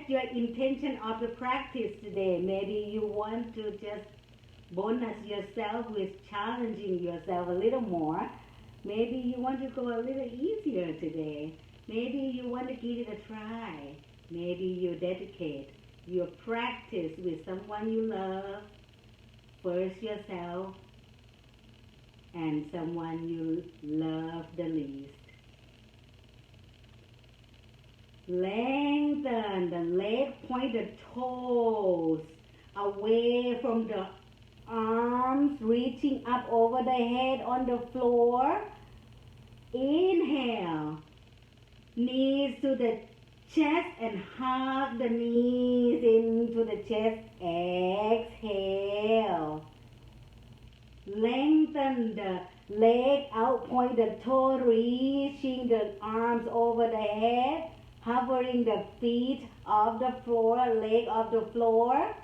set your intention of the practice today. Maybe you want to just bonus yourself with challenging yourself a little more. Maybe you want to go a little easier today. Maybe you want to give it a try. Maybe you dedicate your practice with someone you love, first yourself, and someone you love the least. Lengthen the leg pointed toes away from the arms, reaching up over the head on the floor. Inhale, knees to the chest and hug the knees into the chest. Exhale. Lengthen the leg out, point the toe, reaching the arms over the head, hovering the feet off the floor, leg off the floor.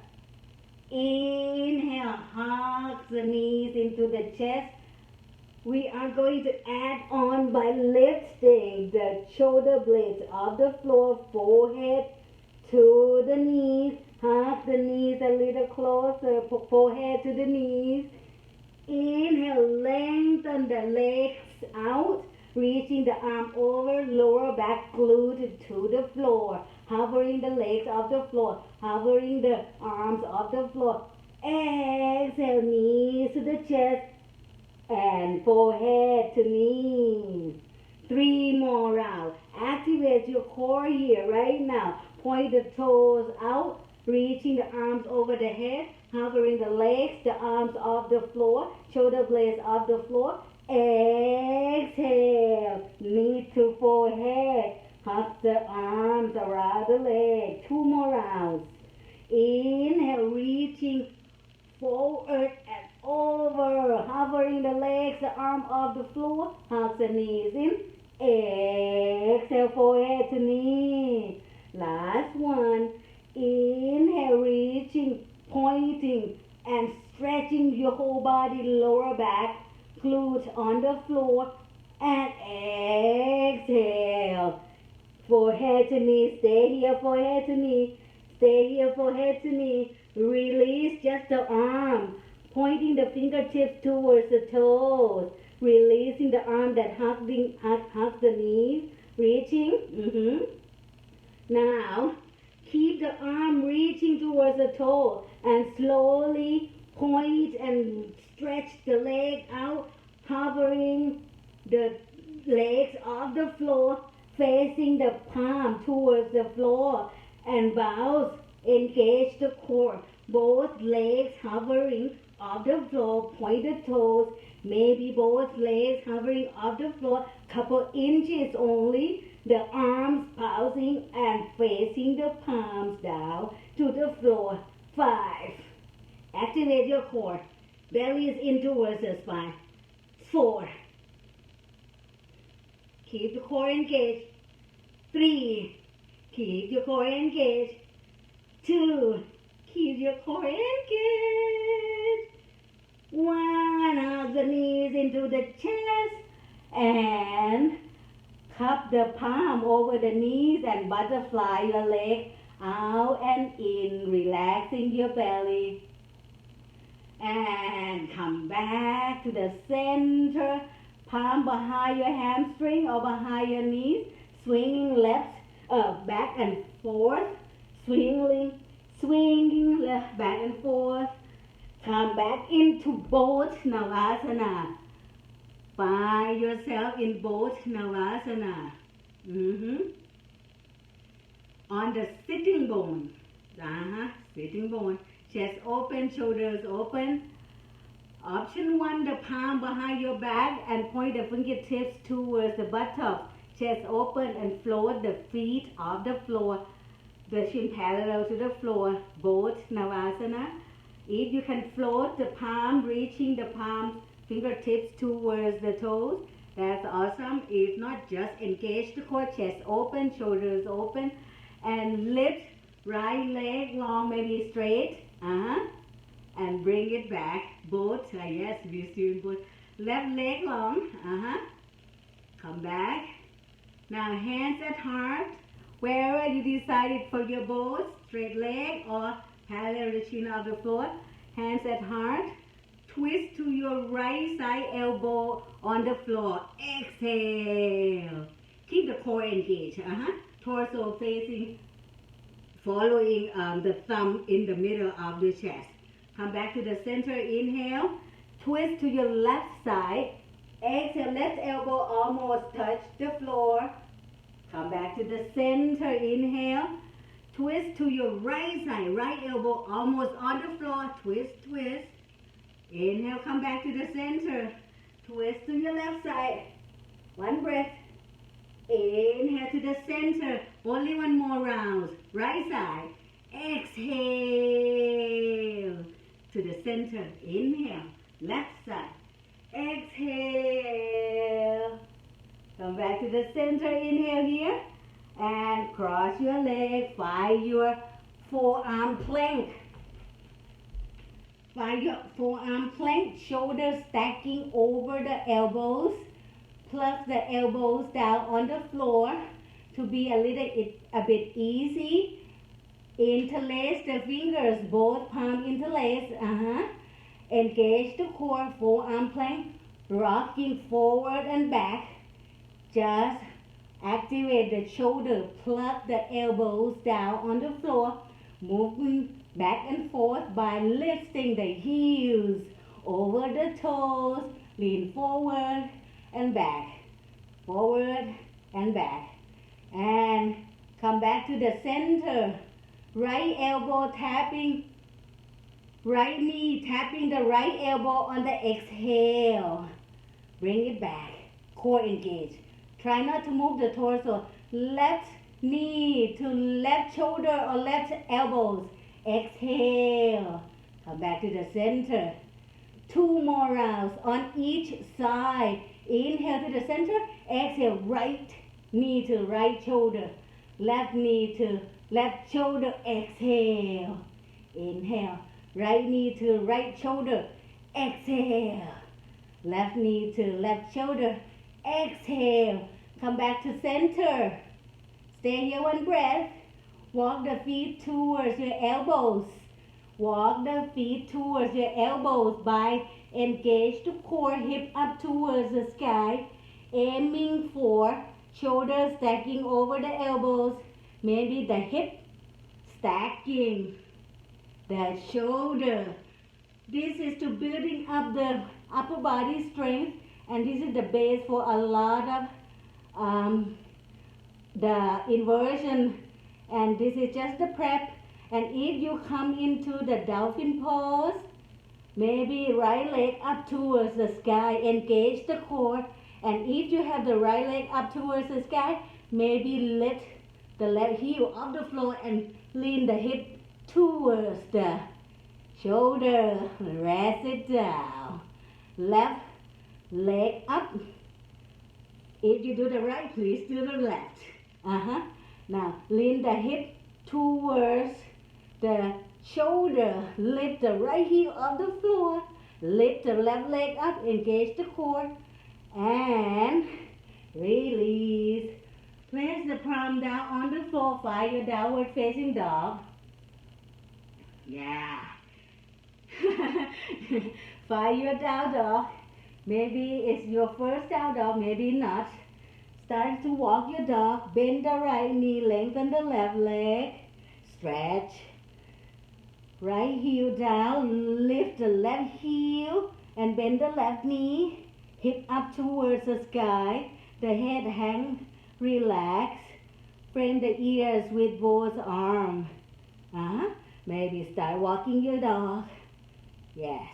Inhale, hug the knees into the chest. We are going to add on by lifting the shoulder blades off the floor, forehead to the knees. Hug the knees a little closer, forehead to the knees. Inhale, lengthen the legs out, reaching the arm over, lower back glued to the floor, hovering the legs off the floor, hovering the arms off the floor. Exhale, knees to the chest and forehead to knees. 3 more rounds. Activate your core here right now. Point the toes out, reaching the arms over the head, hovering the legs, the arms off the floor, shoulder blades off the floor. Exhale, knee to forehead, hug the arms around the leg. 2 more rounds. Inhale, reaching forward and over, hovering the legs, the arm off the floor, hug the knees in. Exhale, forehead to knee. Last one. Inhale, reaching, pointing and stretching your whole body, lower back, glutes on the floor, and exhale. Forehead to knee, stay here, forehead to knee, stay here, forehead to knee. Release just the arm, pointing the fingertips towards the toes, releasing the arm that hugs the knees, reaching. Now, keep the arm reaching towards the toe and slowly point and stretch the leg out, hovering the legs off the floor, facing the palm towards the floor, and bows, engage the core. Both legs hovering off the floor, pointed toes, maybe both legs hovering off the floor, couple inches only. The arms bouncing and facing the palms down to the floor. 5. Activate your core. Belly is in towards the spine. 4. Keep the core engaged. 3. Keep your core engaged. 2. Keep your core engaged. 1. Hug the knees into the chest and cup the palm over the knees and butterfly your leg out and in, relaxing your belly. And come back to the center, palm behind your hamstring or behind your knees, swinging left, back and forth, swinging left, back and forth. Come back into both Navasana. Find yourself in both Navasana. On the sitting bone. Sitting bone. Chest open, shoulders open. Option 1, the palm behind your back and point the fingertips towards the buttock. Chest open and float the feet off the floor. The shin parallel to the floor. Both Navasana. If you can float the palm, reaching the palm, fingertips towards the toes, that's awesome. If not, just engage the core, chest open, shoulders open, and lift right leg long, maybe straight, and bring it back. Both, yes, we're still both. Left leg long, come back. Now hands at heart, Wherever you decided for your both, straight leg or parallel the chin of the floor, hands at heart. Twist to your right side, elbow on the floor. Exhale. Keep the core engaged. Torso facing, following the thumb in the middle of the chest. Come back to the center. Inhale. Twist to your left side. Exhale. Left elbow almost touch the floor. Come back to the center. Inhale. Twist to your right side. Right elbow almost on the floor. Twist, twist. Inhale. Come back to the center. Twist to your left side. One breath. Inhale to the center. Only one more round. Right side. Exhale to the center. Inhale. Left side. Exhale. Come back to the center. Inhale here. And cross your leg. Find your forearm plank. Find your forearm plank. Shoulders stacking over the elbows. Plug the elbows down on the floor to be a bit easy. Interlace the fingers, both palm interlace. Engage the core, forearm plank, rocking forward and back. Just activate the shoulder, plug the elbows down on the floor, moving back and forth by lifting the heels over the toes. Lean forward and back, forward and back, and come back to the center. Right elbow tapping, right knee tapping the right elbow on the exhale. Bring it back, core engaged. Try not to move the torso. Left knee to left shoulder or left elbows. Exhale. Come back to the center. 2 more rounds on each side. Inhale to the center. Exhale. Right knee to right shoulder. Left knee to left shoulder. Exhale. Inhale. Right knee to right shoulder. Exhale. Left knee to left shoulder. Exhale. Come back to center. Stay here one breath. Walk the feet towards your elbows. Walk the feet towards your elbows by engage the core, hip up towards the sky, aiming for shoulders stacking over the elbows, maybe the hip stacking the shoulder. This is to building up the upper body strength, and this is the base for a lot of the inversion, and this is just the prep. And if you come into the dolphin pose, maybe right leg up towards the sky, engage the core. And if you have the right leg up towards the sky, maybe lift the left heel off the floor and lean the hip towards the shoulder. Rest it down. Left leg up. If you do the right, please do the left. Now lean the hip towards the shoulder. Lift the right heel off the floor. Lift the left leg up. Engage the core. And release. Place the palm down on the floor. Find your downward facing dog. Yeah. Find your down dog. Maybe it's your first down dog, maybe not. Start to walk your dog. Bend the right knee, lengthen the left leg. Stretch. Right heel down. Lift the left heel and bend the left knee. Hip up towards the sky. The head hang. Relax. Frame the ears with both arms. Maybe start walking your dog. Yes.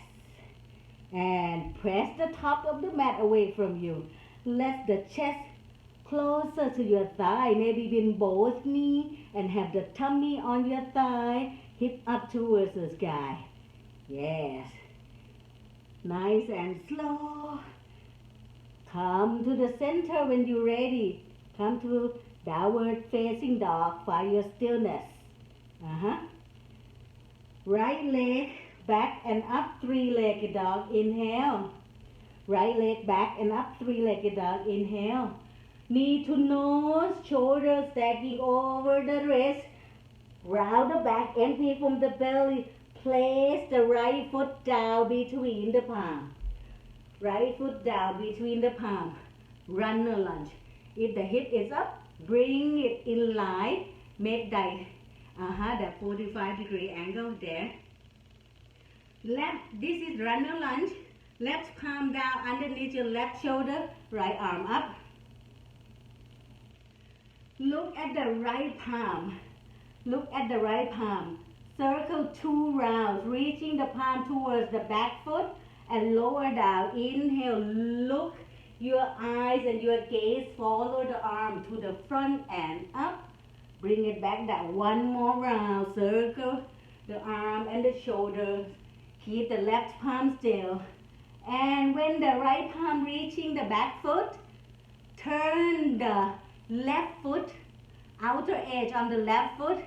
And press the top of the mat away from you. Let the chest closer to your thigh. Maybe bend both knees and have the tummy on your thigh. Hip up towards the sky. Yes. Nice and slow. Come to the center when you're ready. Come to downward facing dog. Find your stillness. Right leg back and up, 3-legged dog. Inhale. Right leg back and up, 3-legged dog. Inhale. knee to nose, shoulders stacking over the wrist, round the back, empty from the belly. Place the right foot down between the palm. Right foot down between the palm. Runner lunge. If the hip is up, bring it in line. Make that 45-degree angle there. This is runner lunge. Left palm down underneath your left shoulder. Right arm up. Look at the right palm. Look at the right palm. Circle 2 rounds, reaching the palm towards the back foot and lower down. Inhale, look your eyes and your gaze. Follow the arm to the front and up. Bring it back down. One more round. Circle the arm and the shoulders. Keep the left palm still. And when the right palm reaching the back foot, turn the left foot, outer edge on the left foot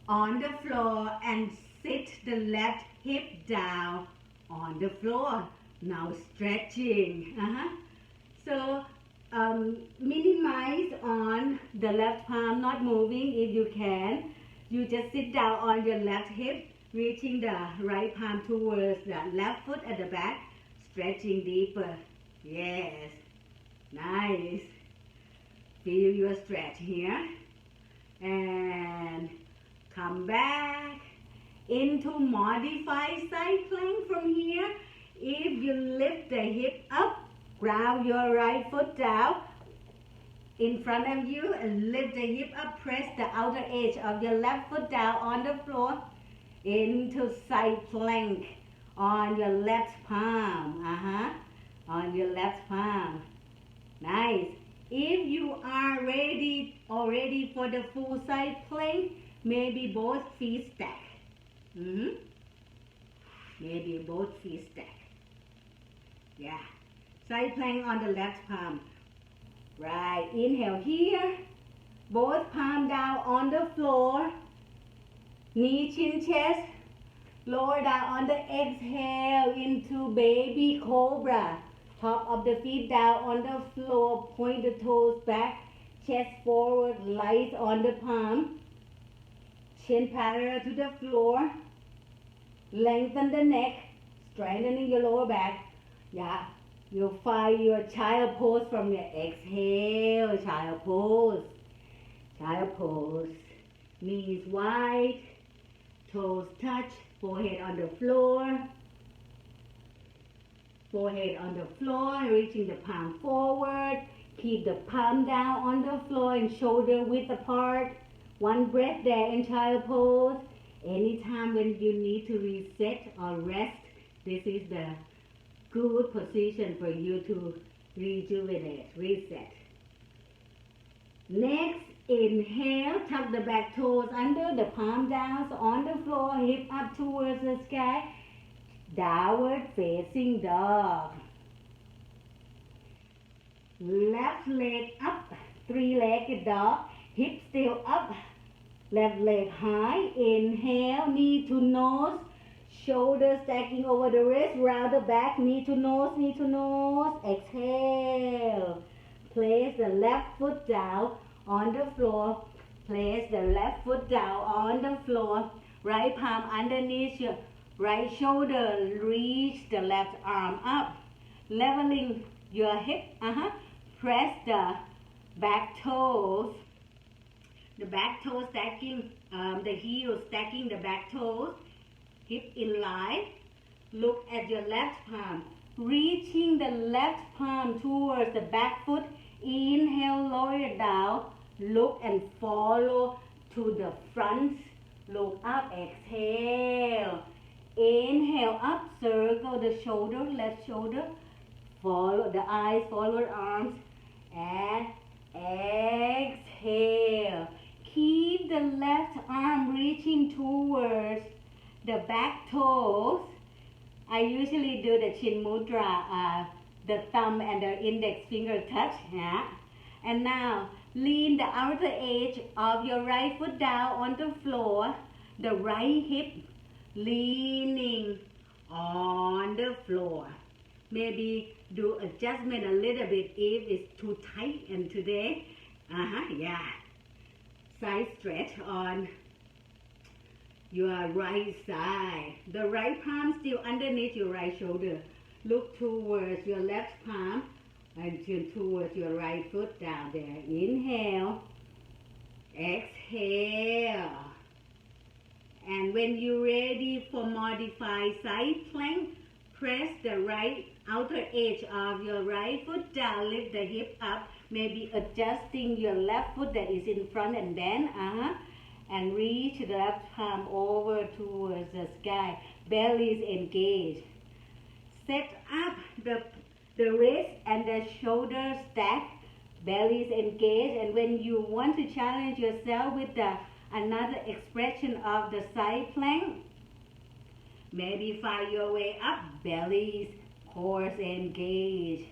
on the floor and sit the left hip down on the floor. Now stretching. So minimize on the left palm, not moving if you can. You just sit down on your left hip, reaching the right palm towards the left foot at the back, stretching deeper. Yes, nice. Feel your stretch here. And come back into modified side plank from here. If you lift the hip up, ground your right foot down in front of you and lift the hip up. Press the outer edge of your left foot down on the floor into side plank on your left palm. On your left palm. Nice. If you are ready already for the full side plank, maybe both feet stack. Maybe both feet stack. Yeah. Side plank on the left palm. Right. Inhale here. Both palm down on the floor. Knee, chin, chest. Lower down on the exhale into baby cobra. Top of the feet down on the floor. Point the toes back. Chest forward. Light on the palm. Chin parallel to the floor. Lengthen the neck. Strengthening your lower back. Yeah. You'll find your child pose from your exhale. Child pose. Child pose. Knees wide. Toes touch. Forehead on the floor. Forehead on the floor. Reaching the palm forward. Keep the palm down on the floor and shoulder width apart. One breath there in child pose. Anytime when you need to reset or rest, this is the good position for you to rejuvenate, reset. Next, inhale, tuck the back toes under, the palm down on the floor, hip up towards the sky. Downward facing dog. Left leg up, 3-legged dog, hip still up. Left leg high. Inhale, knee to nose. Shoulders stacking over the wrist. Round the back. Knee to nose, knee to nose. Exhale. Place the left foot down on the floor. Place the left foot down on the floor. Right palm underneath your right shoulder. Reach the left arm up. Leveling your hip. Press the back toes. The back toes stacking, the heel stacking the back toes, hip in line. Look at your left palm. Reaching the left palm towards the back foot. Inhale, lower it down. Look and follow to the front. Look up, exhale. Inhale up, circle the shoulder, left shoulder. Follow the eyes, forward arms. And exhale. Keep the left arm reaching towards the back toes. I usually do the chin mudra, the thumb and the index finger touch. Yeah? And now, lean the outer edge of your right foot down on the floor. The right hip leaning on the floor. Maybe do adjustment a little bit if it's too tight. And today, yeah. Side stretch on your right side. The right palm still underneath your right shoulder. Look towards your left palm and turn towards your right foot down there. Inhale. Exhale. And when you're ready for modified side plank, press the right outer edge of your right foot down. Lift the hip up. Maybe adjusting your left foot that is in front and bend. And reach the left palm over towards the sky. Belly is engaged. Set up the wrist and the shoulder stack. Belly is engaged. And when you want to challenge yourself with another expression of the side plank, maybe find your way up. Belly is core engaged.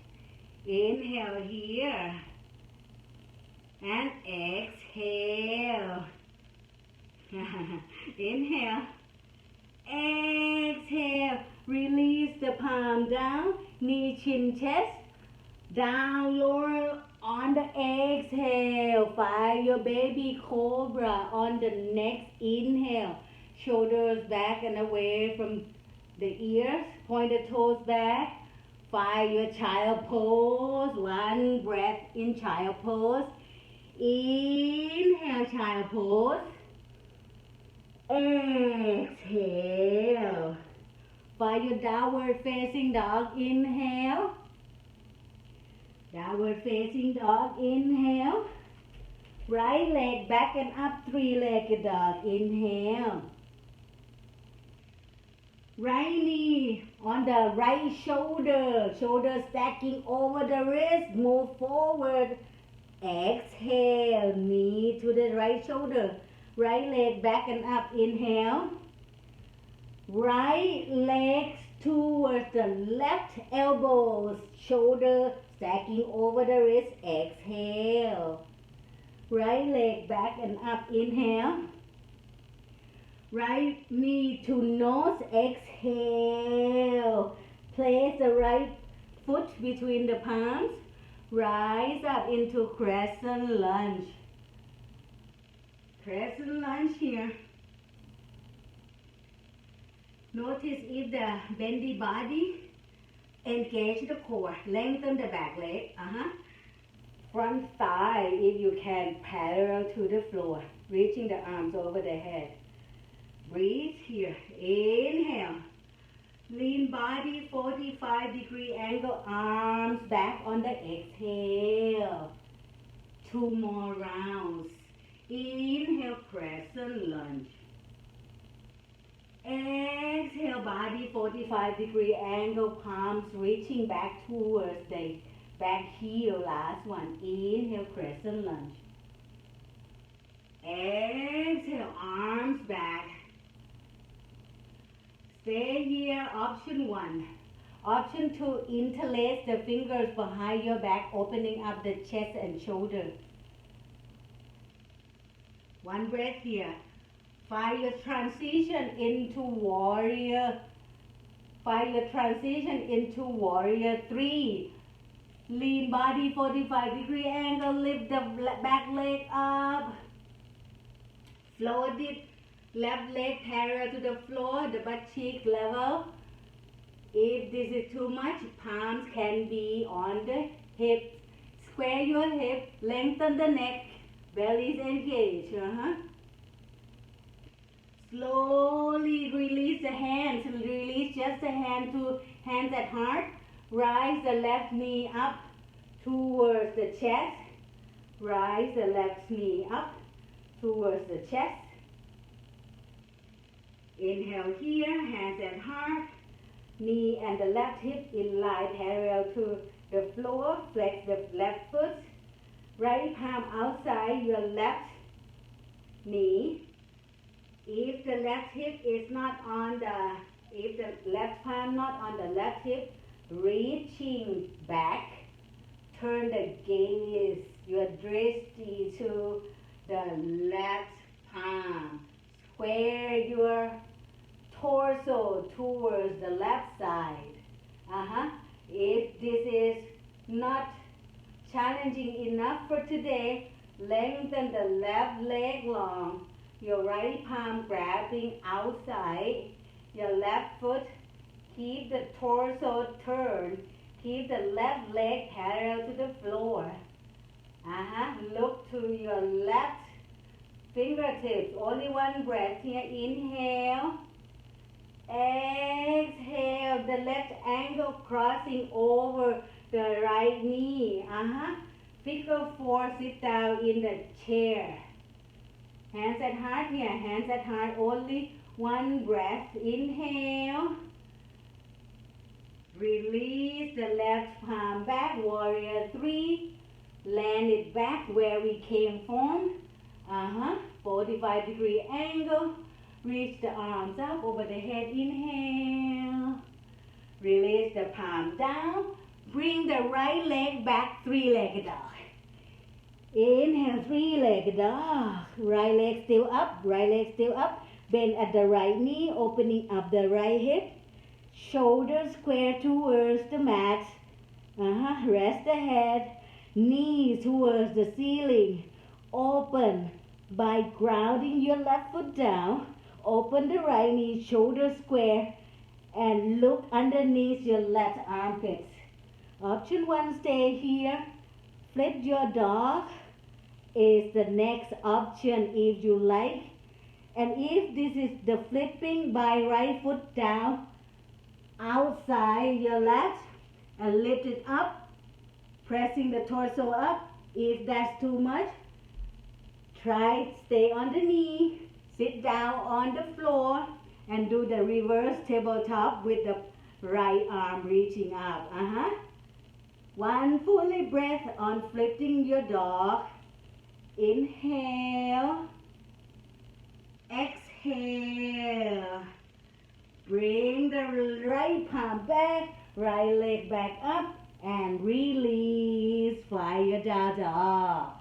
Inhale here. And exhale. Inhale. Exhale. Release the palm down. Knee, chin, chest. Down, lower on the exhale. Find your baby cobra on the next inhale. Shoulders back and away from the ears. Point the toes back. Find your child pose. One breath in child pose. Inhale, child pose. Exhale. Find your downward facing dog. Inhale. Downward facing dog. Inhale. Right leg back and up. Three-legged dog. Inhale. Right knee on the right shoulder. Shoulder stacking over the wrist. Move forward. Exhale. Knee to the right shoulder. Right leg back and up. Inhale. Right leg towards the left elbows. Shoulder stacking over the wrist. Exhale. Right leg back and up. Inhale. Right knee to nose. Exhale. Place the right foot between the palms. Rise up into crescent lunge. Crescent lunge here. Notice if the bendy body engage the core. Lengthen the back leg. Front thigh, if you can, parallel to the floor. Reaching the arms over the head. Breathe here. Inhale. Lean body, 45-degree angle. Arms back on the exhale. 2 more rounds. Inhale, crescent lunge. Exhale, body 45-degree angle, palms reaching back towards the back heel. Last one. Inhale, crescent lunge. Exhale, arms back. Stay here. Option 1. Option 2, interlace the fingers behind your back, opening up the chest and shoulder. One breath here. Find your transition into warrior. Find your transition into warrior 3. Lean body, 45-degree angle. Lift the back leg up. Float it. Left leg parallel to the floor, the butt cheek level. If this is too much, palms can be on the hips. Square your hip. Lengthen the neck. Belly is engaged. Slowly release the hands. Release just the hand to hands at heart. Rise the left knee up towards the chest. Rise the left knee up towards the chest. Inhale here, hands at heart. Knee and the left hip in line parallel to the floor. Flex the left foot. Right palm outside your left knee. If the left hip is not on if the left palm not on the left hip, reaching back, turn the gaze, your drishti to the left palm. Square your torso towards the left side. If this is not challenging enough for today, lengthen the left leg long. Your right palm grabbing outside. Your left foot, keep the torso turned. Keep the left leg parallel to the floor. Look to your left fingertips. Only one breath here. Inhale. Exhale. The left ankle crossing over the right knee. Figure 4, sit down in the chair. Hands at heart here. Hands at heart. Only one breath. Inhale. Release the left palm back. Warrior 3. Land it back where we came from. 45-degree angle. Reach the arms up over the head. Inhale. Release the palm down. Bring the right leg back. 3-legged dog. Inhale. 3-legged dog. Right leg still up. Right leg still up. Bend at the right knee. Opening up the right hip. Shoulders square towards the mat. Rest the head. Knees towards the ceiling. Open by grounding your left foot down. Open the right knee, shoulders square, and look underneath your left armpits. Option 1, stay here. Flip your dog is the next option if you like. And if this is the flipping by right foot down, outside your left, and lift it up, pressing the torso up. If that's too much, try stay on the knee, sit down on the floor, and do the reverse tabletop with the right arm reaching up. One fully breath on flipping your dog. Inhale. Exhale. Bring the right palm back, right leg back up, and release. Fly your down dog.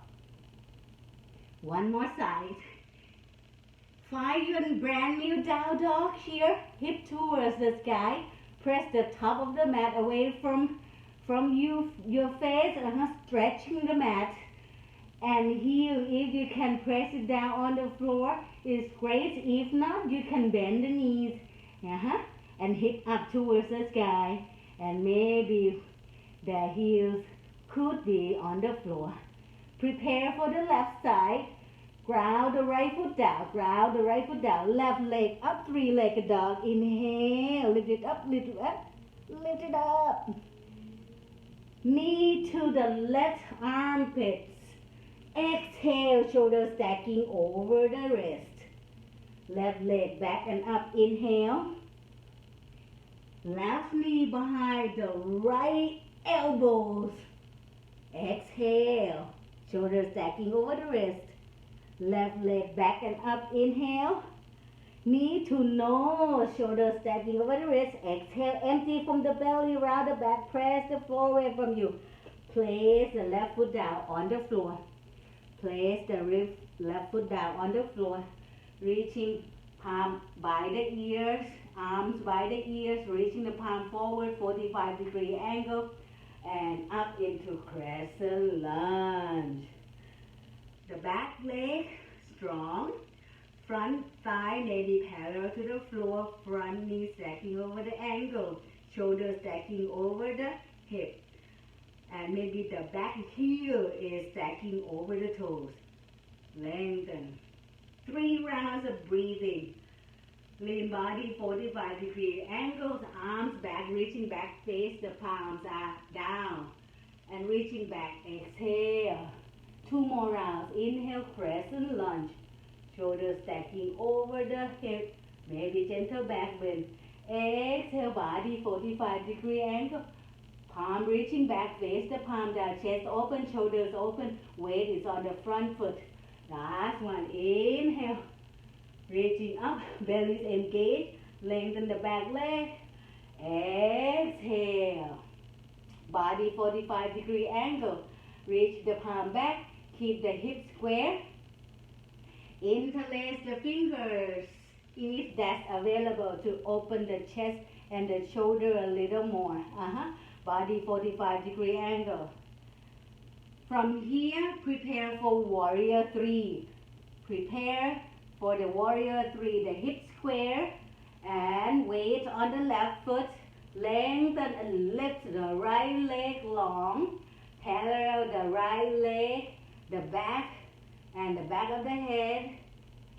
One more side. Find your brand new down dog here. Hip towards the sky. Press the top of the mat away from your face. Stretching the mat. And heel, if you can press it down on the floor, it's great. If not, you can bend the knees. And hip up towards the sky. And maybe the heels could be on the floor. Prepare for the left side. Ground the right foot down. Ground the right foot down. Left leg up. 3-legged dog. Inhale. Lift it up. Lift it up. Lift it up. Knee to the left armpits. Exhale. Shoulders stacking over the wrist. Left leg back and up. Inhale. Left knee behind the right elbows. Exhale. Shoulders stacking over the wrist. Left leg back and up. Inhale. Knee to nose. Shoulders stacking over the wrist. Exhale. Empty from the belly. Round the back. Press the floor away from you. Place the left foot down on the floor. Place the left foot down on the floor. Reaching palm by the ears. Arms by the ears. Reaching the palm forward. 45-degree angle. And up into crescent lunge. The back leg strong. Front thigh maybe parallel to the floor. Front knee stacking over the ankle. Shoulders stacking over the hip. And maybe the back heel is stacking over the toes. Lengthen. 3 rounds of breathing. Lean body, 45-degree angles, arms back, reaching back, face the palms are down. And reaching back, exhale. 2 more rounds. Inhale, crescent lunge. Shoulders stacking over the hip. Maybe gentle back bend. Exhale, body, 45-degree angle. Palm reaching back, face the palm down, chest open, shoulders open. Weight is on the front foot. Last one. Inhale. Reaching up, belly engaged, lengthen the back leg. Exhale. Body 45-degree angle. Reach the palm back, keep the hips square. Interlace the fingers if that's available to open the chest and the shoulder a little more. body 45-degree angle. From here, prepare for warrior 3. Prepare for the warrior 3, the hip square, and weight on the left foot. Lengthen and lift the right leg long, parallel the right leg, the back, and the back of the head.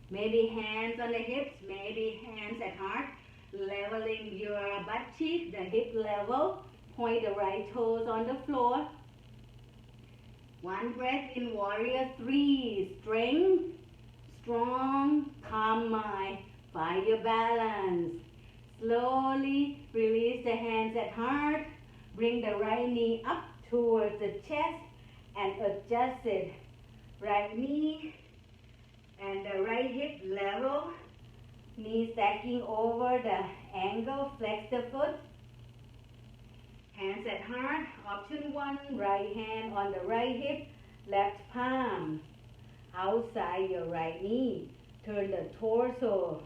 Maybe hands on the hips, maybe hands at heart. Leveling your butt cheek, the hip level. Point the right toes on the floor. One breath in warrior 3. Strength, strong, calm mind. Find your balance. Slowly release the hands at heart. Bring the right knee up towards the chest and adjust it. Right knee and the right hip level. Knee stacking over the ankle. Flex the foot. Hands at heart. Option 1. Right hand on the right hip. Left palm outside your right knee. Turn the torso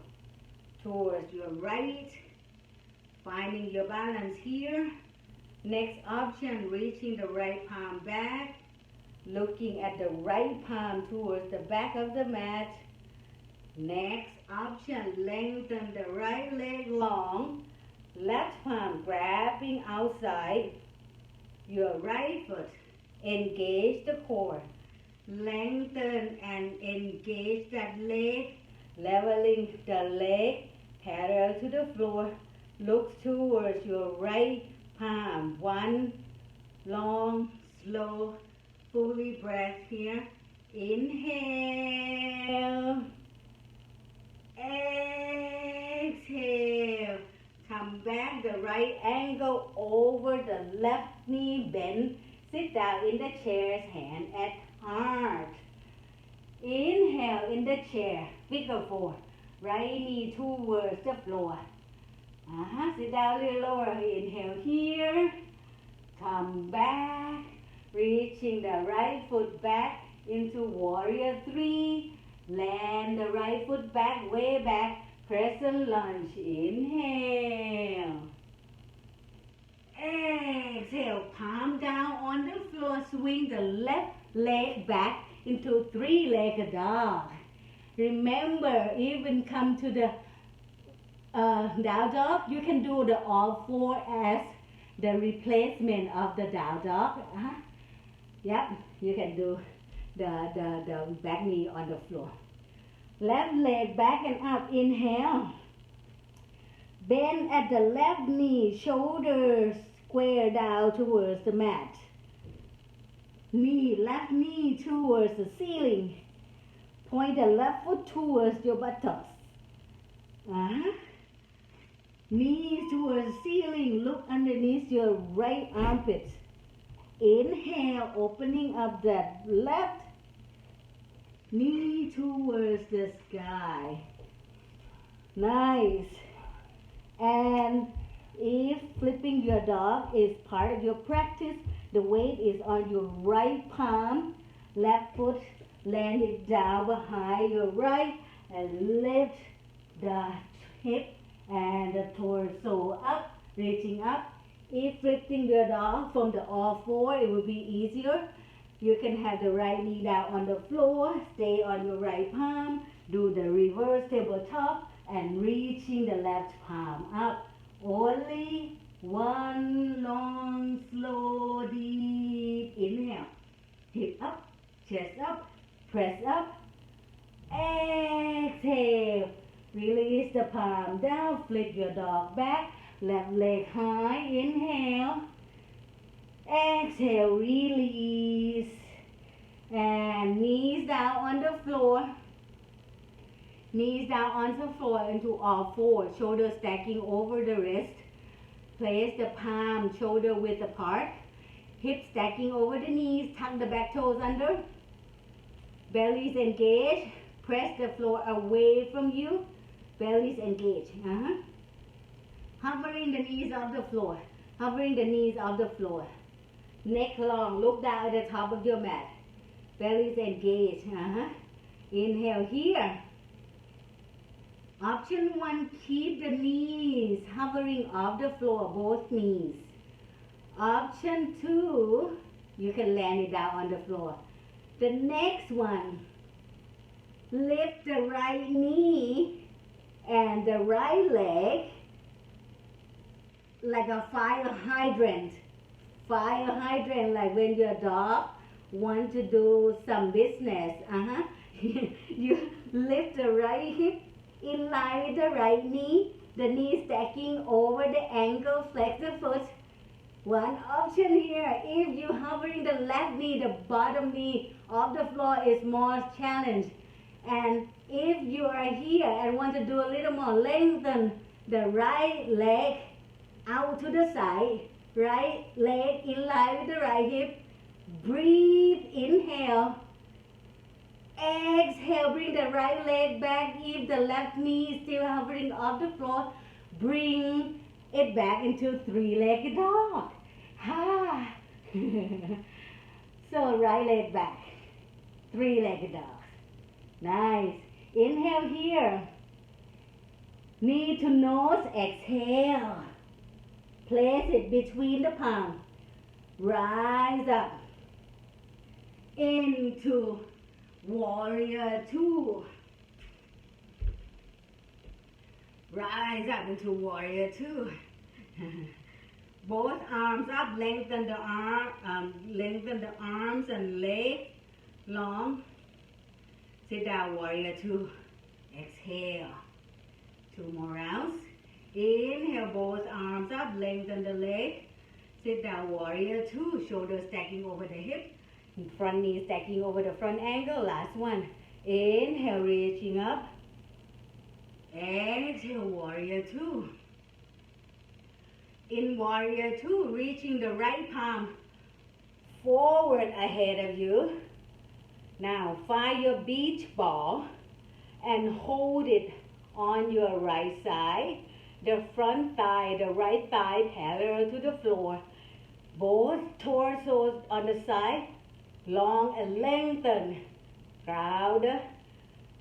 towards your right. Finding your balance here. Next option, reaching the right palm back. Looking at the right palm towards the back of the mat. Next option, lengthen the right leg long. Left palm grabbing outside your right foot. Engage the core. Lengthen and engage that leg. Leveling the leg parallel to the floor. Look towards your right palm. One long, slow, fully breath here. Inhale. Exhale. Come back, the right ankle over the left knee. Bend. Sit down in the chair, hand at heart. Inhale in the chair. Figure 4. Right knee towards the floor. Sit down a little lower. Inhale here. Come back. Reaching the right foot back into warrior 3. Land the right foot back, way back. Crescent lunge. Inhale. Exhale. Palm down on the floor. Swing the left leg back into 3-legged dog. Remember, even come to the down dog, you can do the all 4 as the replacement of the down dog. Yep, you can do the back knee on the floor. Left leg back and up. Inhale. Bend at the left knee, shoulders square down towards the mat. Left knee towards the ceiling. Point the left foot towards your buttocks. Knees towards the ceiling. Look underneath your right armpit. Inhale, opening up that left knee towards the sky. Nice. And if flipping your dog is part of your practice, the weight is on your right palm. Left foot land it down behind your right and lift the hip and the torso up, reaching up. If flipping your dog from the all 4, it will be easier. You can have the right knee down on the floor, stay on your right palm, do the reverse tabletop, and reaching the left palm up. Only one long, slow, deep inhale. Hip up, chest up, press up. Exhale. Release the palm down, flip your dog back, left leg high. Inhale. Exhale, release. And knees down on the floor. Knees down on the floor into all 4. Shoulders stacking over the wrist. Place the palm shoulder width apart. Hips stacking over the knees. Tuck the back toes under. Bellies engaged. Press the floor away from you. Bellies engaged. Hovering the knees off the floor. Hovering the knees off the floor. Neck long. Look down at the top of your mat. Bellies engaged. Inhale here. Option 1, keep the knees hovering off the floor, both knees. Option 2, you can land it down on the floor. The next one, lift the right knee and the right leg like a fire hydrant. Fire hydrant, like when your dog want to do some business. You lift the right hip in line with the right knee, the knee stacking over the ankle, flex the foot. One option here, if you hovering the left knee, the bottom knee of the floor is more challenged. And if you are here and want to do a little more, lengthen the right leg out to the side, right leg in line with the right hip. Breathe, inhale. Exhale, bring the right leg back. If the left knee is still hovering off the floor, bring it back into three-legged dog. Ha! So right leg back, three-legged dog. Nice. Inhale here. Knee to nose, exhale. Place it between the palms. Rise up into warrior 2. Rise up into warrior 2. Both arms up, lengthen the arms and legs long. Sit down, warrior 2. Exhale. 2 more rounds. Inhale, both arms up, lengthen the leg. Sit down, warrior 2. Shoulders stacking over the hip. Front knee stacking over the front ankle. Last one. Inhale, reaching up. Exhale, warrior 2. In warrior 2, reaching the right palm forward ahead of you. Now find your beach ball and hold it on your right side. The front thigh, the right thigh parallel to the floor. Both torsos on the side, long and lengthen. Ground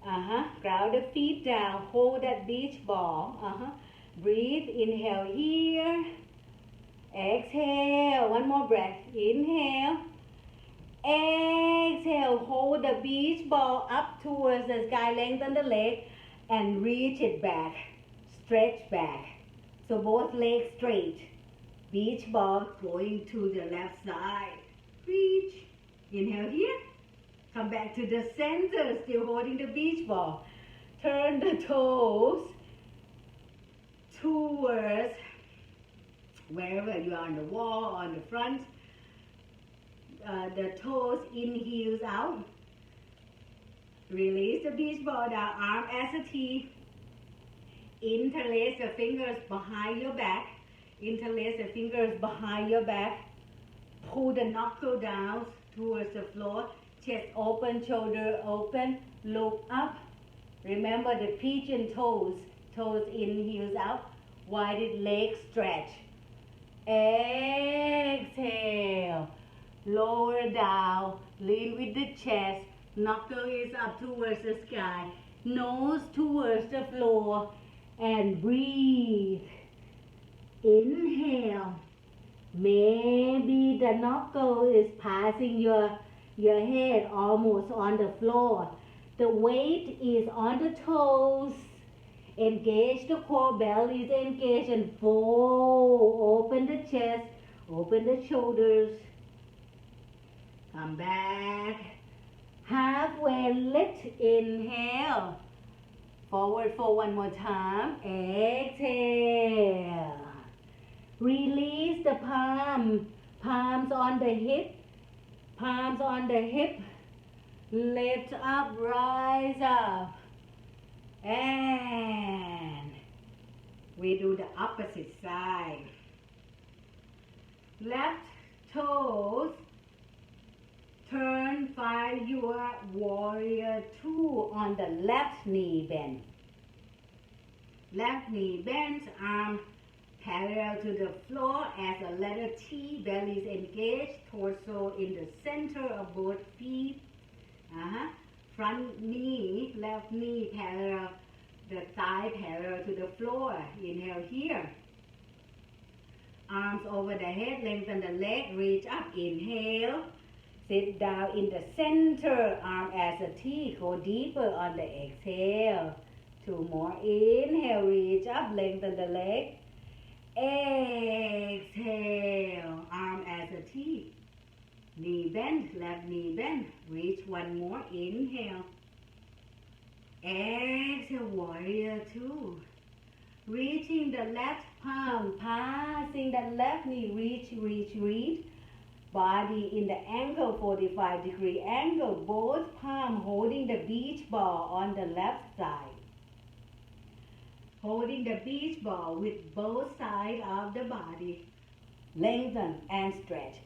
the feet down. Hold that beach ball. Breathe. Inhale here. Exhale. One more breath. Inhale. Exhale. Hold the beach ball up towards the sky. Lengthen the leg and reach it back. Stretch back. So both legs straight. Beach ball going to the left side. Reach. Inhale here. Come back to the center, still holding the beach ball. Turn the toes towards wherever you are on the wall, on the front. The toes in, heels out. Release the beach ball down, arm as a T. Interlace the fingers behind your back. Interlace the fingers behind your back. Pull the knuckle down towards the floor. Chest open, shoulder open. Look up. Remember the pigeon toes. Toes in, heels out. Wide leg stretch. Exhale. Lower down. Lean with the chest. Knuckle is up towards the sky. Nose towards the floor. And breathe. Inhale. Maybe the knuckle is passing your head almost on the floor. The weight is on the toes. Engage the core, belly is engaged, and fold. Open the chest, open the shoulders. Come back. Halfway lift. Inhale. Forward fold one more time. Exhale. Release the palms on the hip. Palms on the hip. Lift up, rise up. And we do the opposite side. Left toes. Turn, find your warrior 2 on the left knee bend. Left knee bends, arm parallel to the floor as a letter T, belly is engaged, torso in the center of both feet. Front knee, left knee parallel, the thigh parallel to the floor. Inhale here. Arms over the head, lengthen the leg, reach up, inhale. Sit down in the center, arm as a T, go deeper on the exhale. 2 more, inhale, reach up, lengthen the leg. Exhale, arm as a T. Knee bend, left knee bend. Reach 1 more, inhale. Exhale, warrior 2. Reaching the left palm, passing the left knee, reach, reach, reach. Body in the ankle, 45-degree angle. Both palms holding the beach ball on the left side. Holding the beach ball with both sides of the body. Lengthen and stretch.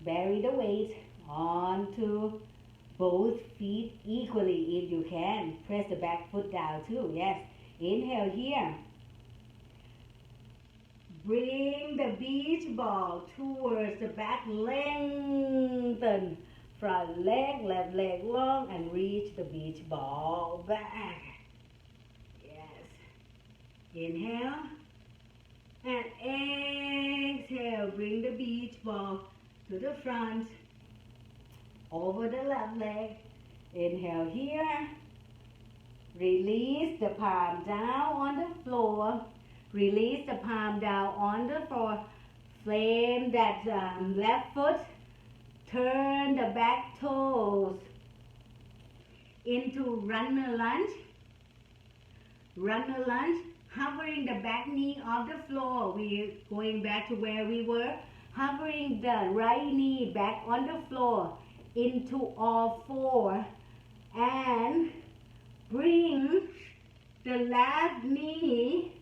Bury the weight onto both feet equally if you can. Press the back foot down too. Yes. Inhale here. Bring the beach ball towards the back. Lengthen. Front leg, left leg long, and reach the beach ball back. Yes. Inhale. And exhale. Bring the beach ball to the front. Over the left leg. Inhale here. Release the palm down on the floor. Release the palm down on the floor. Flame that left foot. Turn the back toes into runner lunge. Runner lunge. Hovering the back knee off the floor. We're going back to where we were. Hovering the right knee back on the floor into all four. And bring the left knee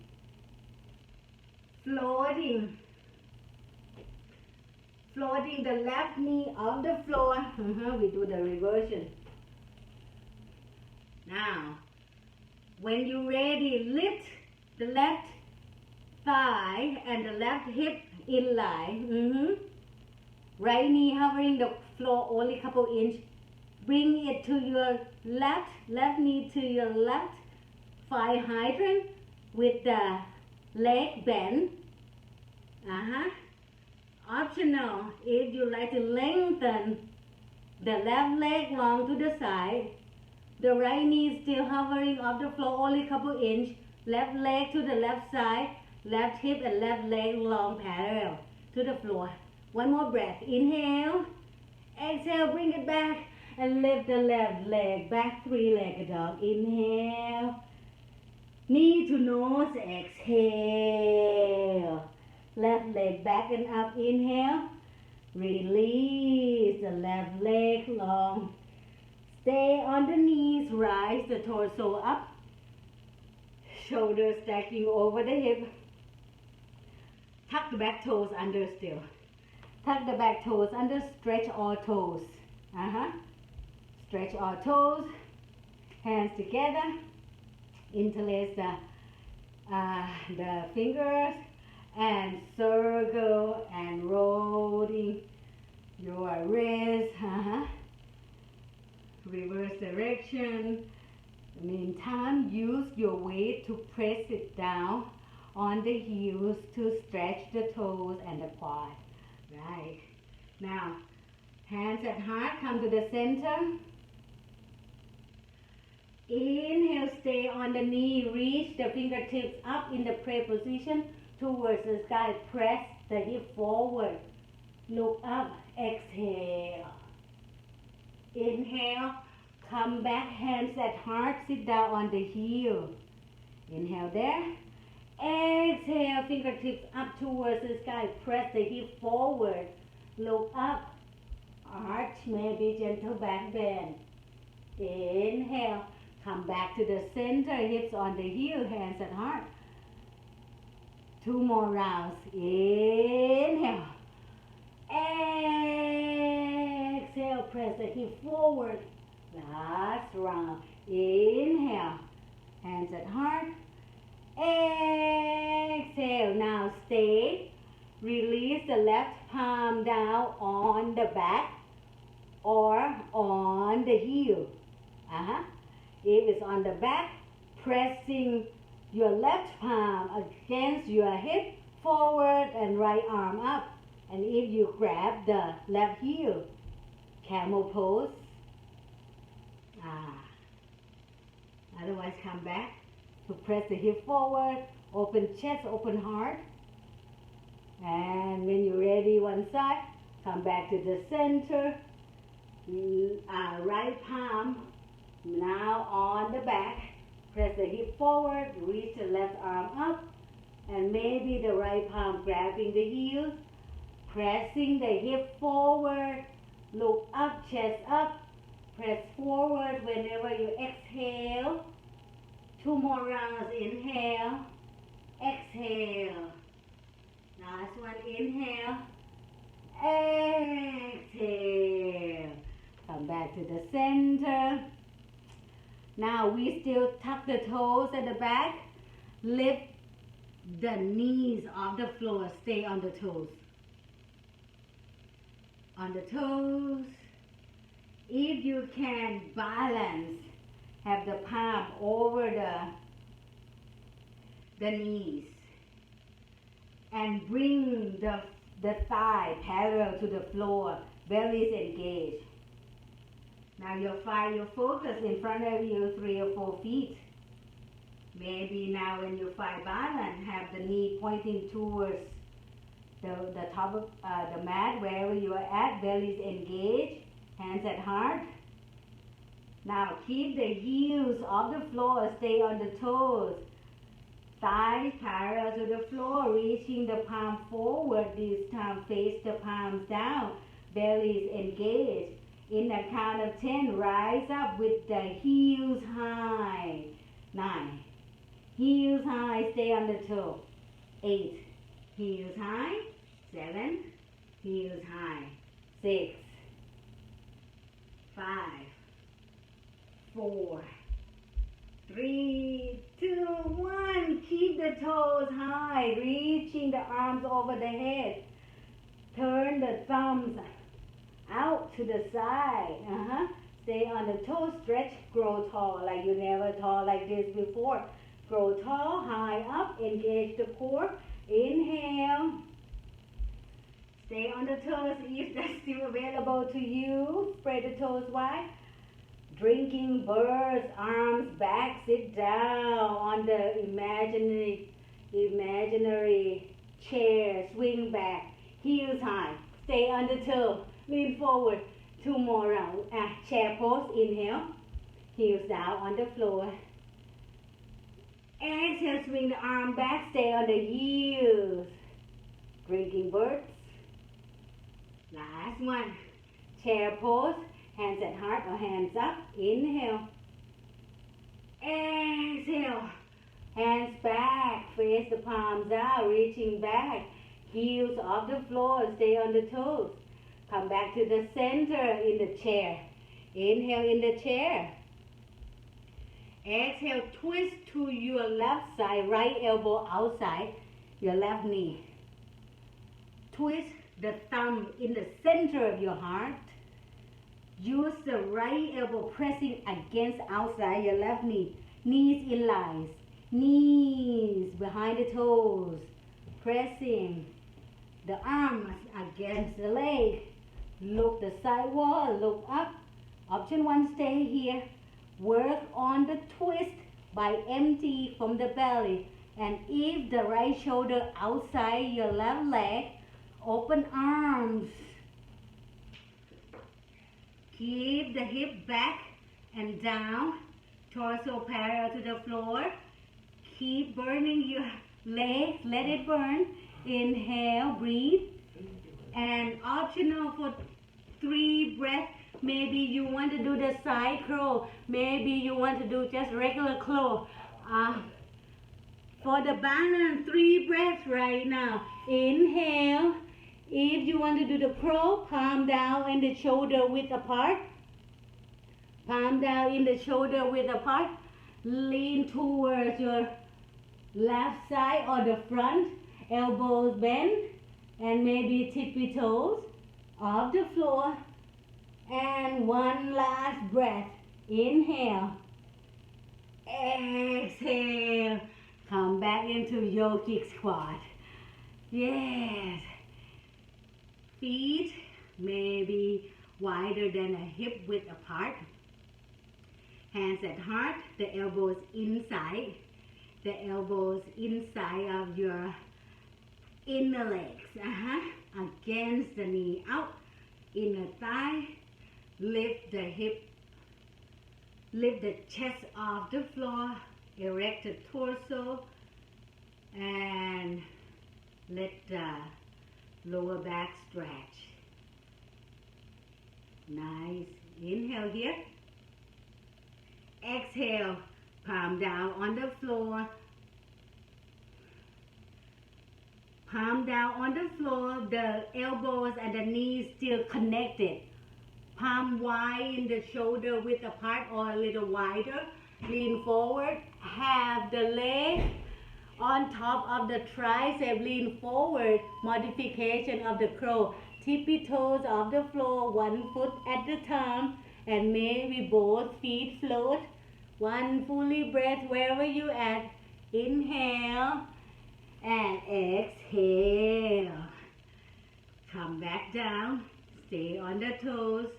floating the left knee off the floor. We do the reversion. Now, when you're ready, lift the left thigh and the left hip in line. Right knee hovering the floor only a couple inch. Bring it to your left knee to your left. Fire hydrant with the leg bend. Optional if you like to lengthen the left leg long to the side. The right knee is still hovering off the floor only a couple inch. Left leg to the left side. Left hip and left leg long parallel to the floor. 1 more breath. Inhale. Exhale. Bring it back. And lift the left leg back. 3-legged dog. Inhale. Knee to nose. Exhale. Left leg back and up. Inhale. Release the left leg long. Stay on the knees. Rise the torso up. Shoulders stacking over the hip. Tuck the back toes under still. Tuck the back toes under. Stretch all toes. Stretch all toes. Hands together. Interlace the fingers. And circle and rolling your wrist. Reverse direction. In the meantime, use your weight to press it down on the heels to stretch the toes and the quad. Right. Now, hands at heart, come to the center. Inhale, stay on the knee, reach the fingertips up in the prayer position towards the sky. Press the hip forward. Look up. Exhale. Inhale. Come back, hands at heart. Sit down on the heel. Inhale there. Exhale, fingertips up towards the sky. Press the hip forward. Look up. Arch, maybe gentle back bend. Inhale. Come back to the center. Hips on the heel, hands at heart. 2 more rounds. Inhale. Exhale. Press the hip forward. Last round. Inhale. Hands at heart. Exhale. Now stay. Release the left palm down on the back or on the heel. If it's on the back, pressing your left palm against your hip, forward and right arm up. And if you grab the left heel, camel pose. Otherwise, come back to press the hip forward, open chest, open heart. And when you're ready, one side, come back to the center. Right palm now on the back. Press the hip forward, reach the left arm up, and maybe the right palm grabbing the heels, pressing the hip forward, look up, chest up, press forward whenever you exhale. 2 more rounds, inhale, exhale. Last one, inhale, exhale. Come back to the center. Now we still tuck the toes at the back. Lift the knees off the floor. Stay on the toes. On the toes. If you can balance, have the palm over the knees. And bring the thigh parallel to the floor. Belly is engaged. Now you'll find your focus in front of you 3 or 4 feet. Maybe now when you find balance, have the knee pointing towards the top of the mat, wherever you are at, belly is engaged, hands at heart. Now keep the heels off the floor, stay on the toes. Thighs parallel to the floor, reaching the palm forward, this time face the palms down, belly is engaged. In the count of 10, rise up with the heels high. 9. Heels high, stay on the toe. 8. Heels high. 7. Heels high. 6. 5. 4. 3, 2, 1. Keep the toes high, reaching the arms over the head. Turn the thumbs out to the side. Stay on the toes, stretch, grow tall, like you never tall like this before. Grow tall, high up, engage the core. Inhale. Stay on the toes if that's still available to you. Spread the toes wide. Drinking birds, arms back, sit down on the imaginary chair, swing back, heels high, stay on the toe, lean forward, 2 more rounds. Chair pose, inhale, heels down on the floor. Exhale, swing the arm back, stay on the heels. Drinking birds. Last one, chair pose. Hands at heart or hands up. Inhale. Exhale. Hands back. Face the palms out. Reaching back. Heels off the floor. Stay on the toes. Come back to the center in the chair. Inhale in the chair. Exhale. Twist to your left side. Right elbow outside your left knee. Twist the thumb in the center of your heart. Use the right elbow pressing against outside your left knee. Knees in lines. Knees behind the toes. Pressing the arms against the leg. Look the side wall. Look up. Option 1, stay here. Work on the twist by empty from the belly. And if the right shoulder outside your left leg, open arms. Keep the hip back and down, torso parallel to the floor. Keep burning your legs, let it burn. Inhale, breathe. And optional for 3 breaths, maybe you want to do the side crawl. Maybe you want to do just regular crawl. For the balance, 3 breaths right now. Inhale. If you want to do the crawl, palm down and the shoulder width apart. Palm down in the shoulder width apart. Lean towards your left side or the front. Elbows bend. And maybe tippy toes off the floor. And one last breath. Inhale. Exhale. Come back into yogic squat. Yes. Feet maybe wider than a hip width apart. Hands at heart, the elbows inside. The elbows inside of your inner legs. Against the knee, out. Inner thigh. Lift the hip. Lift the chest off the floor. Erect the torso. And let the lower back stretch. Nice. Inhale here. Exhale. Palm down on the floor. Palm down on the floor. The elbows and the knees still connected. Palm wide in the shoulder width apart or a little wider. Lean forward. Have the leg on top of the tricep. Lean forward. Modification of the crow. Tippy toes off the floor. One foot at a time. And maybe both feet float. One fully breath wherever you at. Inhale. And exhale. Come back down. Stay on the toes.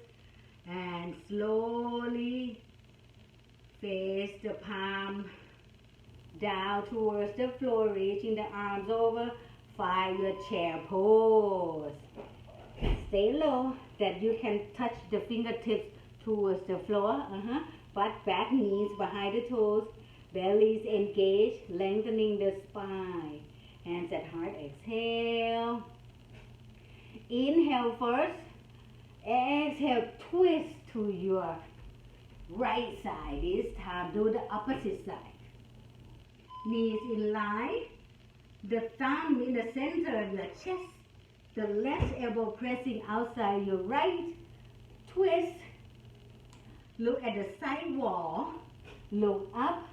And slowly face the palm down towards the floor. Reaching the arms over. Find your chair pose. Stay low that you can touch the fingertips towards the floor. Butt back, knees behind the toes. Bellies engaged, lengthening the spine. Hands at heart. Exhale. Inhale first. Exhale. Twist to your right side. This time do the opposite side. Knees in line. The thumb in the center of your chest. The left elbow pressing outside your right. Twist. Look at the side wall. Look up.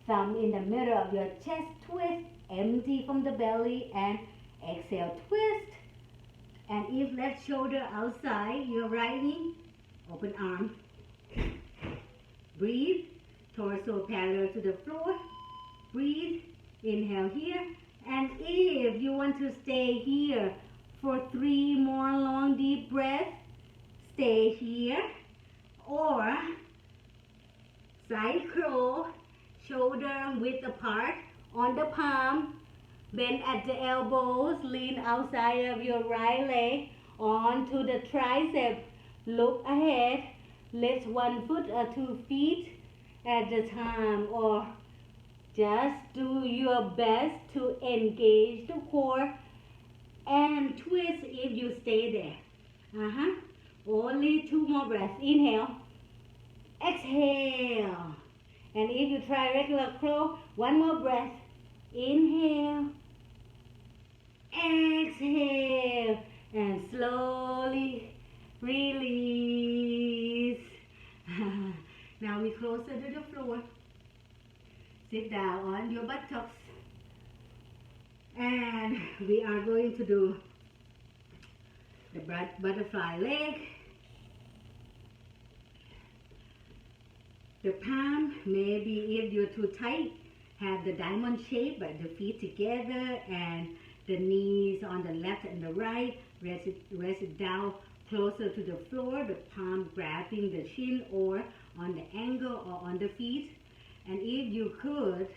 Thumb in the middle of your chest. Twist. Empty from the belly and exhale. Twist. And if left shoulder outside your right knee, open arm. Breathe. Torso parallel to the floor. Breathe. Inhale here. And if you want to stay here for 3 more long deep breaths, stay here. Or side crow, shoulder width apart on the palm, bend at the elbows, lean outside of your right leg onto the tricep. Look ahead, lift 1 foot or 2 feet at a time, or just do your best to engage the core and twist if you stay there. Only 2 more breaths. Inhale. Exhale. And if you try regular crow, 1 more breath. Inhale. Exhale. And slowly release. Now we closer to the floor. Sit down on your buttocks. And we are going to do the butterfly leg. The palm, maybe if you're too tight, have the diamond shape, but the feet together and the knees on the left and the right. Rest it down closer to the floor, the palm grabbing the shin or on the ankle or on the feet. And if you could,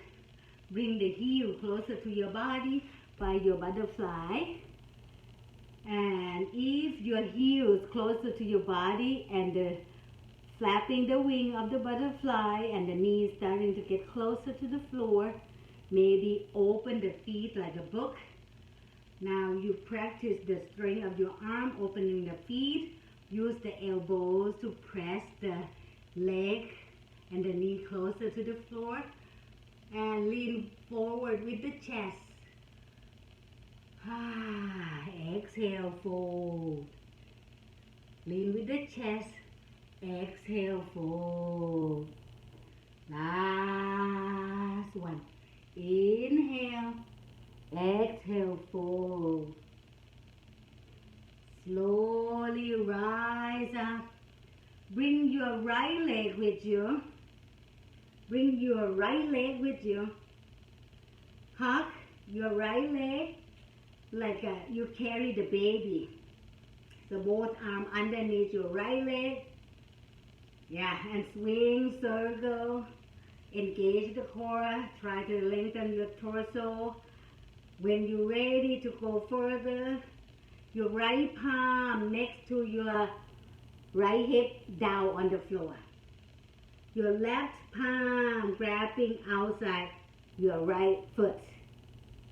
bring the heel closer to your body by your butterfly. And if your heel is closer to your body and the flapping the wing of the butterfly and the knees starting to get closer to the floor, maybe open the feet like a book. Now you practice the strength of your arm, opening the feet. Use the elbows to press the leg and the knee closer to the floor. And lean forward with the chest. Exhale, fold. Lean with the chest. Exhale, fold. Last one. Inhale. Exhale, fold. Slowly rise up. Bring your right leg with you. Bring your right leg with you. Hug your right leg like you carry the baby. So both arms underneath your right leg. Yeah, and swing, circle, engage the core, try to lengthen your torso. When you're ready to go further, your right palm next to your right hip down on the floor. Your left palm grabbing outside your right foot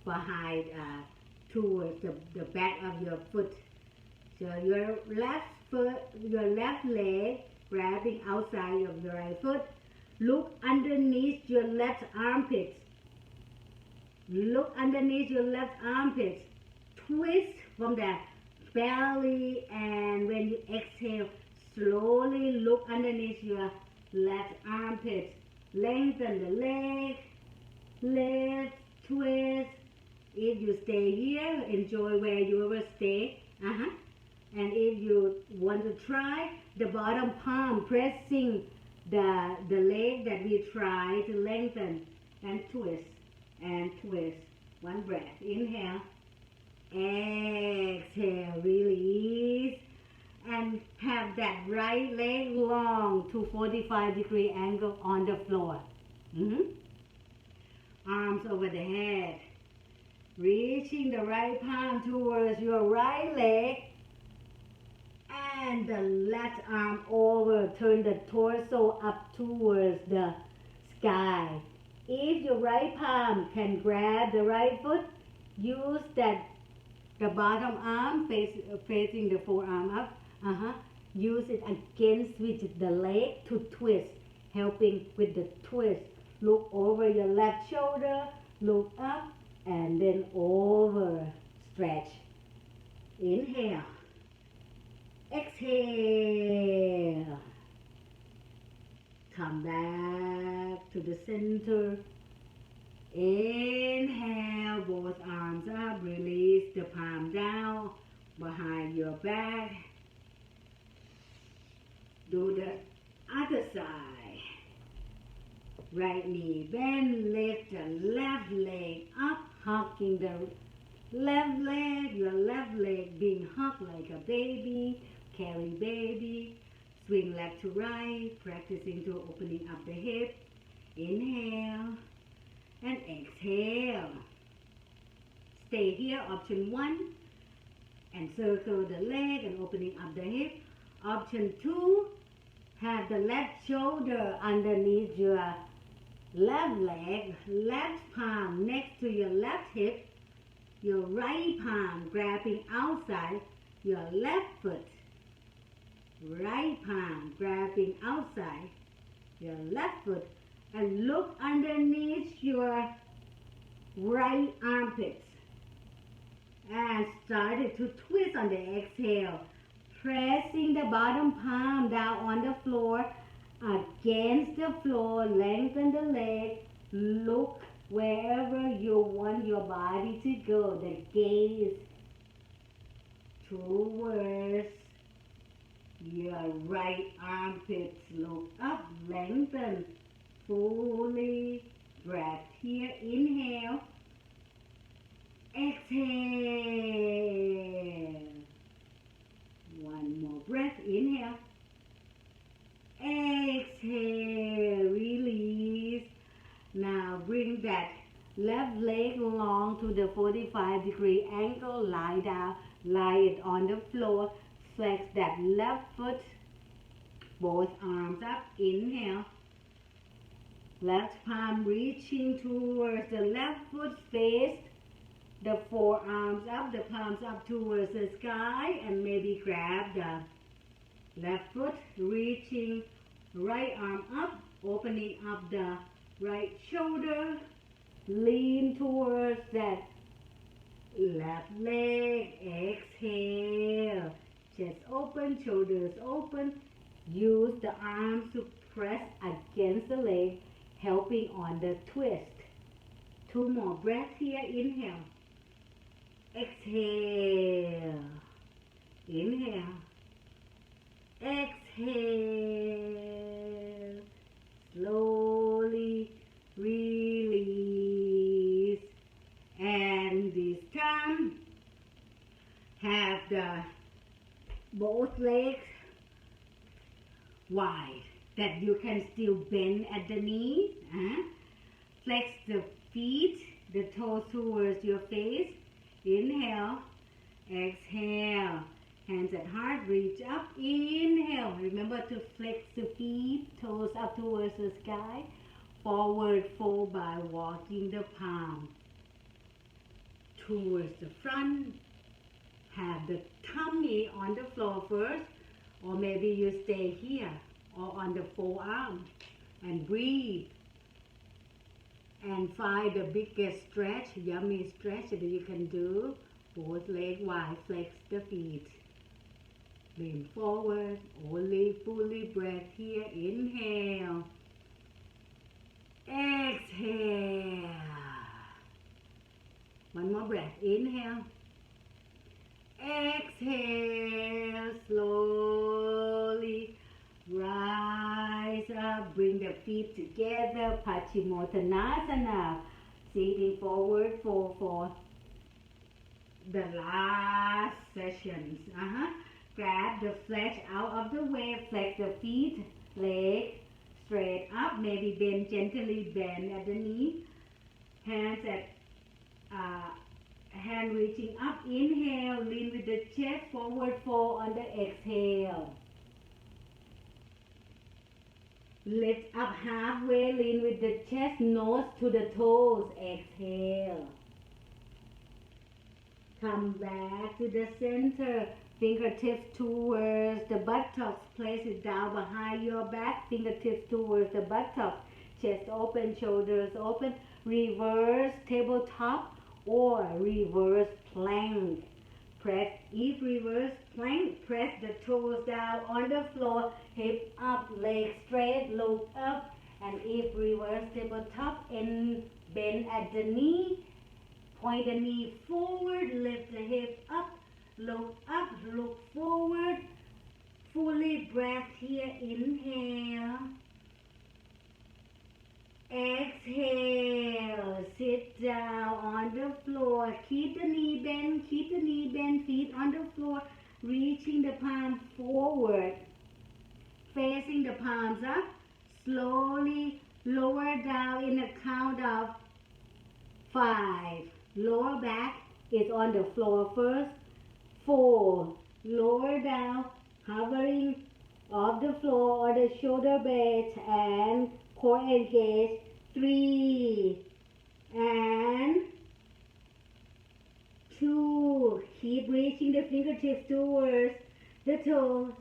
behind towards the back of your foot. So your left leg grabbing outside of your right foot. Look underneath your left armpit. Look underneath your left armpit. Twist from the belly, and when you exhale, slowly look underneath your left armpit. Lengthen the leg. Lift, twist. If you stay here, enjoy where you will stay. And if you want to try, the bottom palm pressing the leg that we try to lengthen, and twist and twist. One breath. Inhale. Exhale. Release. And have that right leg long to 45-degree angle on the floor. Arms over the head. Reaching the right palm towards your right leg. And the left arm over. Turn the torso up towards the sky. If your right palm can grab the right foot, use that the bottom arm facing the forearm up. Use it against with the leg to twist, helping with the twist. Look over your left shoulder, look up, and then over. Stretch. Inhale. Exhale. Come back to the center. Inhale, both arms up. Release the palm down behind your back. Do the other side. Right knee bend, lift the left leg up, hugging the left leg, your left leg being hugged like a baby, carry baby. Swing left to right, practicing to opening up the hip. Inhale and exhale. Stay here, option 1, and circle the leg and opening up the hip. Option 2, have the left shoulder underneath your left leg, left palm next to your left hip, your right palm grabbing outside your left foot. Right palm grabbing outside your left foot, and look underneath your right armpits. And started to twist on the exhale, pressing the bottom palm down on the floor, against the floor. Lengthen the leg. Look wherever you want your body to go. The gaze towards your right armpits. Look up, lengthen fully. Breath here. Inhale. Exhale. One more breath. Inhale. Exhale. Release. Now bring that left leg long to the 45-degree angle. Lie down. Lie it on the floor. Flex that left foot. Both arms up. Inhale. Left palm reaching towards the left foot. Face the forearms up, the palms up towards the sky, and maybe grab the left foot, reaching right arm up, opening up the right shoulder, lean towards that left leg. Exhale, chest open, shoulders open. Use the arms to press against the leg, helping on the twist. 2 more breaths here. Inhale. Exhale. Inhale. Exhale. Slowly release. And this time, the both legs wide, that you can still bend at the knees. Flex the feet, the toes towards your face. Inhale, exhale. Hands at heart, reach up. Inhale. Remember to flex the feet, toes up towards the sky. Forward fold by walking the palm towards the front. Have the tummy on the floor first, or maybe you stay here or on the forearm and breathe and find the biggest stretch, yummy stretch that you can do. Both legs wide, flex the feet. Lean forward, only fully breath here. Inhale, exhale. One more breath. Inhale, exhale. Slowly rise up, bring the feet together. Paschimottanasana. Sitting forward for the last sessions. Grab the flesh out of the way, flex the feet, legs straight up, maybe bend, gently bend at the knee. Hands at, hand reaching up, inhale, lean with the chest, forward fold on the exhale. Lift up halfway, lean with the chest, nose to the toes, exhale. Come back to the center. Fingertips towards the buttocks. Place it down behind your back. Fingertips towards the buttocks. Chest open, shoulders open. Reverse tabletop or reverse plank. Press, if reverse plank, press the toes down on the floor. Hip up, legs straight, look up. And if reverse tabletop, and bend at the knee. Point the knee forward, lift the hip up. Look up, look forward. Fully breath here. Inhale. Exhale. Sit down on the floor. Keep the knee bent. Keep the knee bent. Feet on the floor. Reaching the palm forward. Facing the palms up. Slowly lower down in a count of 5. Lower back is on the floor first. 4. Lower down, hovering off the floor or the shoulder blades and core engage. 3 and 2. Keep reaching the fingertips towards the toes.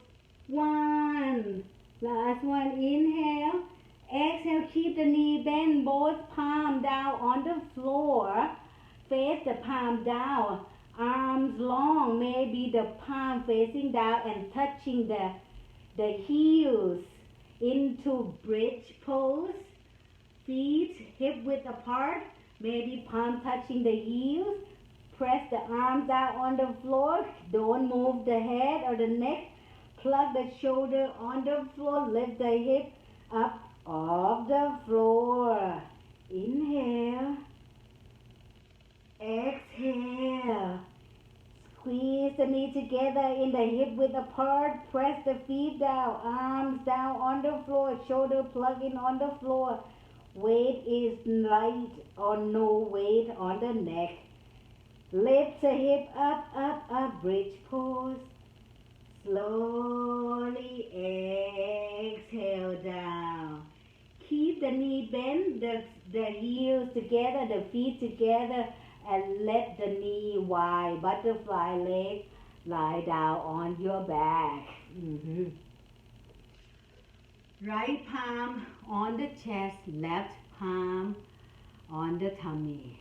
1. Last one. Inhale. Exhale. Keep the knee bent. Both palms down on the floor. Face the palm down. Arms long, maybe the palm facing down and touching the heels into bridge pose. Feet hip width apart, maybe palm touching the heels. Press the arms down on the floor. Don't move the head or the neck. Plug the shoulder on the floor. Lift the hip up off the floor. Inhale. Exhale. Squeeze the knee together in the hip width apart. Press the feet down. Arms down on the floor. Shoulder plugging on the floor. Weight is light or no weight on the neck. Lift the hip up, up, up. Bridge pose. Slowly exhale down. Keep the knee bent, the heels together, the feet together, and let the knee wide. Butterfly leg, lie down on your back. Right palm on the chest, left palm on the tummy.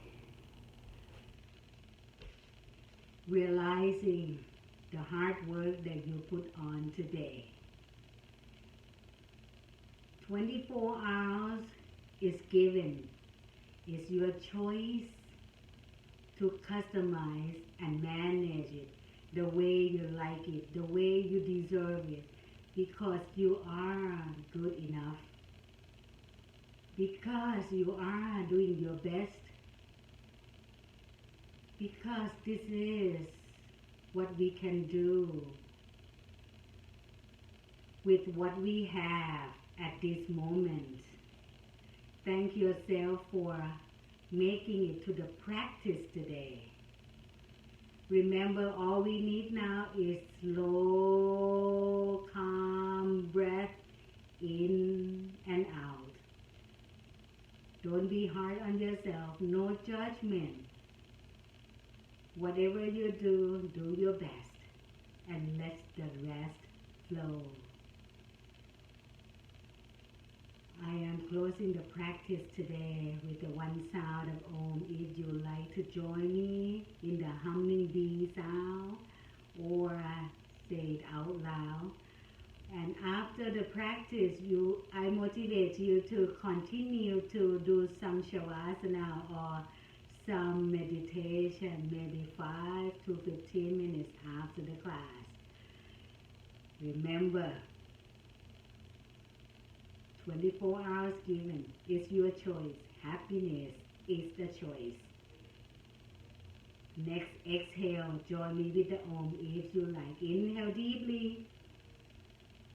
Realizing the hard work that you put on today. 24 hours is given. It's your choice to customize and manage it the way you like it, the way you deserve it, because you are good enough, because you are doing your best, because this is what we can do with what we have at this moment. Thank yourself for making it to the practice today. Remember, all we need now is slow, calm breath in and out. Don't be hard on yourself. No judgment. Whatever you do, do your best and let the rest flow. I am closing the practice today with the one sound of Om. If you like to join me in the humming bee sound or say it out loud. And after the practice, I motivate you to continue to do some shavasana or some meditation, maybe 5 to 15 minutes after the class. Remember, 24 hours given is your choice. Happiness is the choice. Next exhale, join me with the Om if you like. Inhale deeply.